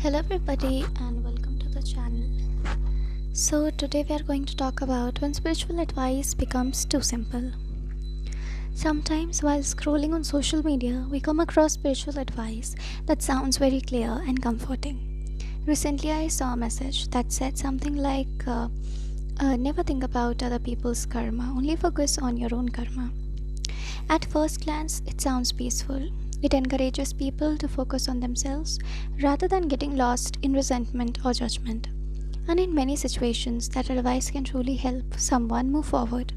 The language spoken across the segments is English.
Hello, everybody, and welcome to the channel. So, today we are going to talk about when spiritual advice becomes too simple. Sometimes, while scrolling on social media, we come across spiritual advice that sounds very clear and comforting. Recently, I saw a message that said something like, never think about other people's karma, only focus on your own karma. At first glance, it sounds peaceful. It encourages people to focus on themselves rather than getting lost in resentment or judgment. And in many situations, that advice can truly help someone move forward.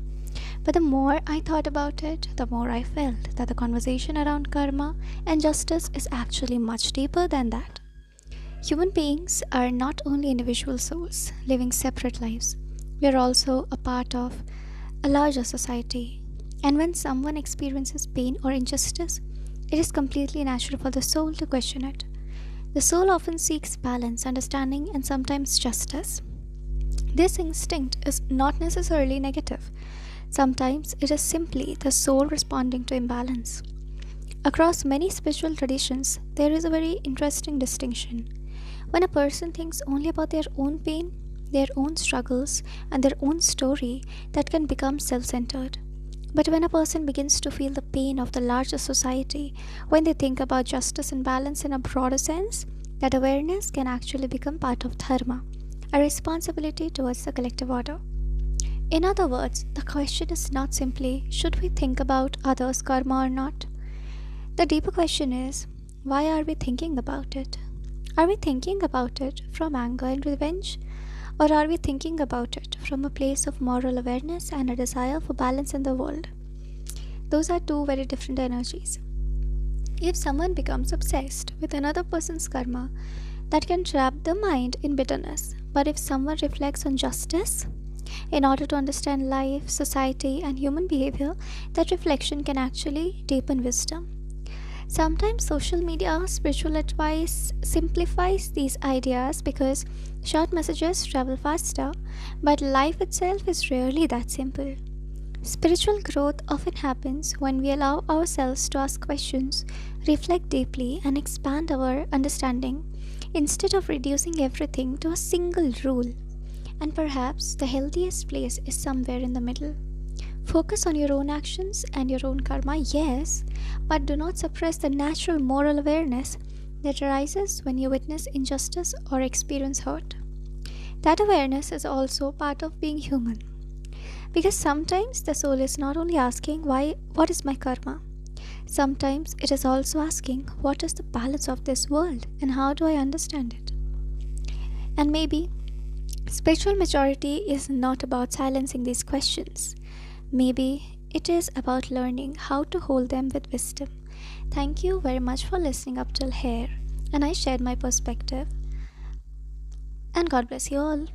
But the more I thought about it, the more I felt that the conversation around karma and justice is actually much deeper than that. Human beings are not only individual souls living separate lives, we are also a part of a larger society. And when someone experiences pain or injustice, it is completely natural for the soul to question it. The soul often seeks balance, understanding, and sometimes justice. This instinct is not necessarily negative. Sometimes it is simply the soul responding to imbalance. Across many spiritual traditions, there is a very interesting distinction. When a person thinks only about their own pain, their own struggles, and their own story, that can become self centered. But when a person begins to feel the pain of the larger society, when they think about justice and balance in a broader sense, that awareness can actually become part of dharma, a responsibility towards the collective order. In other words, the question is not simply should we think about others' karma or not? The deeper question is why are we thinking about it? Are we thinking about it from anger and revenge? Or are we thinking about it from a place of moral awareness and a desire for balance in the world? Those are two very different energies. If someone becomes obsessed with another person's karma, that can trap the mind in bitterness. But if someone reflects on justice, in order to understand life, society, and human behavior, that reflection can actually deepen wisdom. Sometimes social media spiritual advice simplifies these ideas because short messages travel faster, but life itself is rarely that simple. Spiritual growth often happens when we allow ourselves to ask questions, reflect deeply, and expand our understanding instead of reducing everything to a single rule. And perhaps the healthiest place is somewhere in the middle. Focus on your own actions and your own karma, yes, but do not suppress the natural moral awareness that arises when you witness injustice or experience hurt. That awareness is also part of being human. Because sometimes the soul is not only asking what is my karma? Sometimes it is also asking what is the balance of this world and how do I understand it? And maybe spiritual maturity is not about silencing these questions. Maybe it is about learning how to hold them with wisdom. Thank you very much for listening up till here, and I shared my perspective. And God bless you all.